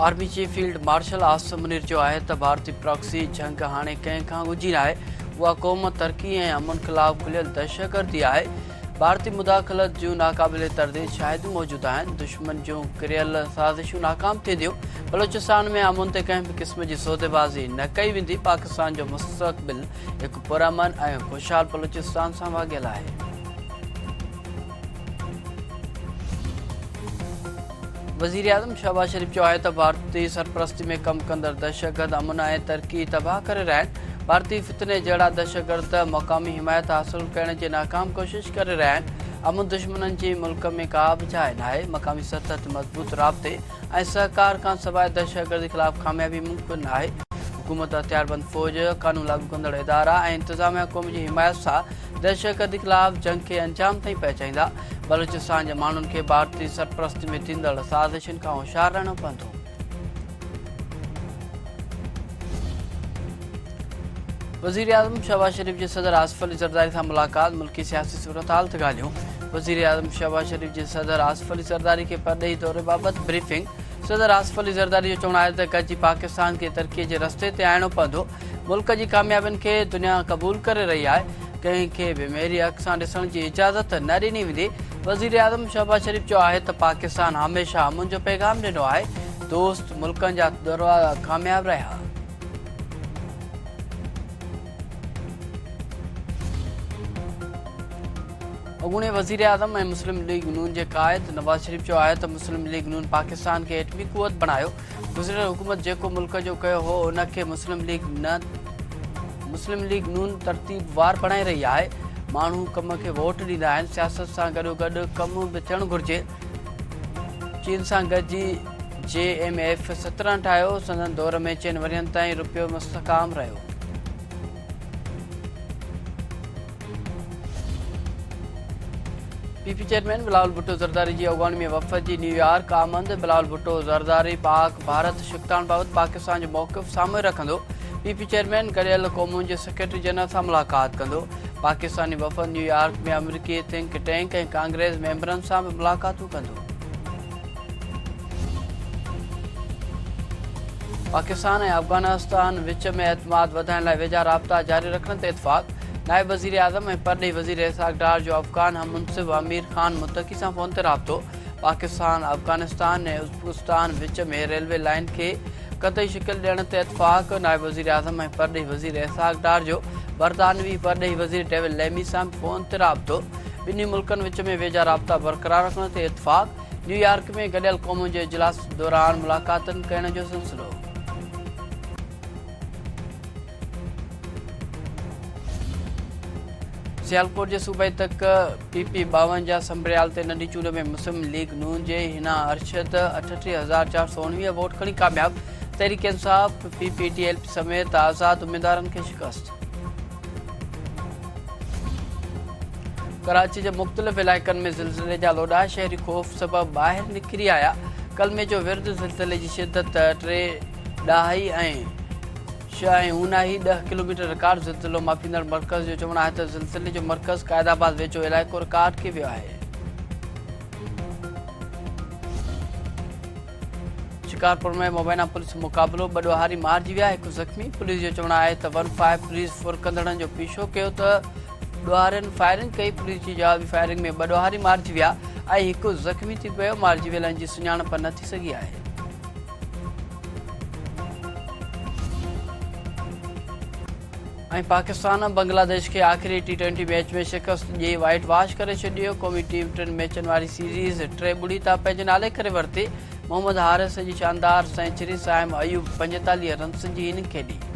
Army chief field marshal Asim Munir जो है त भारतीय प्रॉक्सी जंग हाणे कंहिं खां गुझी न आहे। उहा क़ौम तरक़ी ऐं अमन ख़िलाफ़ खुलियल दहशतगर्दी आहे। भारतीय मुदाख़लत जूं नाक़ाबिले तर्दीद शाहिदूं मौजूदु आहिनि। दुश्मन जूं किरियल साज़िशूं नाकाम थींदियूं। बलोचिस्तान में अमन ते कंहिं बि क़िस्म जी सौदेबाज़ी न कई वेंदी। पाकिस्तान जो मुस्तक़बिल हिकु पुरअमन ऐं ख़ुशहाल बलोचिस्तान सां वाॻियल आहे। वज़ीर आज़म शहबाज शरीफ़ जो आहे त भारतीय सरपरस्ती में कम कंदड़ दहशतगर्द अमन ऐं तरक़ी तबाह करे रहिया आहिनि। भारतीय फितने जहिड़ा दहशतगर्द मक़ामी हिमायत हासिल करण जी नाकाम कोशिश करे रहिया आहिनि। अमन दुश्मननि जी मुल्क में का बि जाइ नाहे। मक़ामी सतह ते मज़बूत राब्ते ऐं सहकार खां सवाइ दहशतगर्दी ख़िलाफ़ कामयाबी मुमकिन नाहे। हुकूमत हथियारबंद फ़ौज, कानून लागू कंदड़ इदारा ऐं इंतिज़ामिया क़ौम जी हिमायत सां दहशतगर्दी ख़िलाफ़ जंग खे अंजाम ताईं पहुचाईंदा। बलोचिस्तान जे माण्हुनि खे भारतीय सरपरस्ती में थींदड़ साज़िशुनि खां होशियार रहणो पवंदो। वज़ीर आज़म शहबाज शरीफ़ जे सदर आसिफ अली ज़रदारी सां मुलाक़ात, मुल्की सियासी सूरत हाल ते ॻाल्हियूं। वज़ीर आज़म शहबाज शरीफ़ जे सदर आसिफ अली ज़रदारी खे परॾेही दौरे बाबति ब्रीफिंग। सदर आसिफ अली ज़रदारी जो चवणु आहे त गॾिजी पाकिस्तान खे तरक़ीअ जे रस्ते ते आणणो पवंदो। मुल्क जी कामयाबियुनि खे दुनिया क़बूल करे रही आहे। कंहिंखे बि मेरी अख सां ॾिसण जी इजाज़त न ॾिनी वेंदी। वज़ीर आज़म शहबाज शरीफ़ जो आहे त पाकिस्तान हमेशह अमन जो पैगाम ॾिनो आहे। दोस्त मुल्कनि जा दरवाज़ा कामयाब रहिया। अॻूणे वज़ीर आज़म ऐं मुस्लिम लीग नून जे क़ाइद नवाज़ शरीफ़ जो आहे त मुस्लिम लीग नून पाकिस्तान खे एटमी क़ुवत बणायो। गुज़िरियल हुकूमत जेको मुल्क जो कयो हो उनखे मुस्लिम लीग नून तरतीबवार बणाए रही आहे। माण्हू कम खे वोट ॾींदा आहिनि। सियासत सां गॾोगॾु कमु बि थियणु घुरिजे। चीन सां गॾिजी JMF 17 ठाहियो। संदन दौर में 4 वरियनि ताईं रुपयो मुस्तकाम रहियो। PP चेयरमैन बिलावल भुट्टो ज़रदारी जी अॻवानी में वफ़द जी न्यूयॉर्क आमद। बिलावल भुट्टो ज़रदारी पाक भारत शिकतान बाबति पाकिस्तान जो मौक़िफ़ साम्हूं रखंदो। PP चेयरमैन गॾियल क़ौमुनि जे सेक्रेटरी जनरल सां मुलाक़ात कंदो। पाकिस्तानी वफ़द न्यूयॉर्क में अमरीकी थिंक टैंक ऐं कांग्रेस मेंबरनि सां बि मुलाक़ातूं कंदो। पाकिस्तान ऐं अफ़गानिस्तान विच में एतमाद वधाइण लाइ वेझा राब्ता जारी रखण ते इतफ़ाक़। नायब वज़ीर आज़म ऐं परॾेही वज़ीर इसाक डार जो अफ़गान हम मुंसिब अमीर ख़ान मुत्तकी सां फ़ोन ते राब्तो। पाकिस्तान, अफ़गानिस्तान ऐं उज़्बेकिस्तान विच में रेलवे लाइन खे क़तई शिकिल ॾियण ते इतफ़ाक़। नायब वज़ीर आज़म ऐं परॾेही वज़ीर इसाक डार जो बरतानवी परॾेही वज़ीर डेविड लेमी सां फ़ोन ते राब्तो। ॿिन्ही मुल्कनि विच में वेझा राब्ता बरक़रार रखण ते इतफ़ाक़। न्यूयॉर्क में गॾियल क़ौमुनि जे इजलास दौरान मुलाक़ातनि करण जो सिलसिलो। सियालकोट जे सूबाई तक PP 52 संभरियाल ते नंढी चूंड में मुस्लिम लीग नून जे हिना अरशद 38,419 वोट खणी कामयाब। तहरीक इंसाफ़ PPTLP समेत आज़ाद उम्मीदवारनि खे शिकस्त। कराची जे मुख़्तलिफ़ इलाइक़नि में ज़िलज़िले जा लोॾा शहरी ख़ौफ़ सबबि ॿाहिरि निकिरी आया। कलमे जो विर्द ज़िलज़िले जी शिदत 3 ॾहाई ऐं 6 ऐं ऊनाही 10 किलोमीटर रिकॉर्ड ज़िलज़िलो मापींदड़ मर्कज़ जो चवणु आहे त ज़िलज़िले जो मर्कज़ क़ाइदाबाद वेझो इलाइक़ो रिकॉर्ड कयो वियो आहे। शिकारपुर में मुबैना पुलिस मुक़ाबिलो 2 ॾोहारी मारिजी विया, 1 ज़ख़्मी। पुलिस जो चवणु आहे त 15 पुलिस फुरकंदड़नि जो पीछो कयो त ॾोहारियुनि फायरिंग कई। पुलिस जी जवाबी फायरिंग में 2 ॾोहारी मारिजी विया ऐं 1 ज़ख़्मी थी पियो। मारिजी वियलनि जी सुञाणप न थी सघी आहे। ऐं पाकिस्तान बांग्लादेश खे आख़िरी T20 मैच में शिकस्त ॾेई वाइट वॉश करे छॾियो। क़ौमी टीम 3 मैचनि वारी सीरीज़ 3-0 तां पंहिंजे नाले करे वरिती। मोहम्मद हारिस जी शानदार सेंचुरी, साइम अयूब 45 रन्सनि जी इनिंग खेॾी।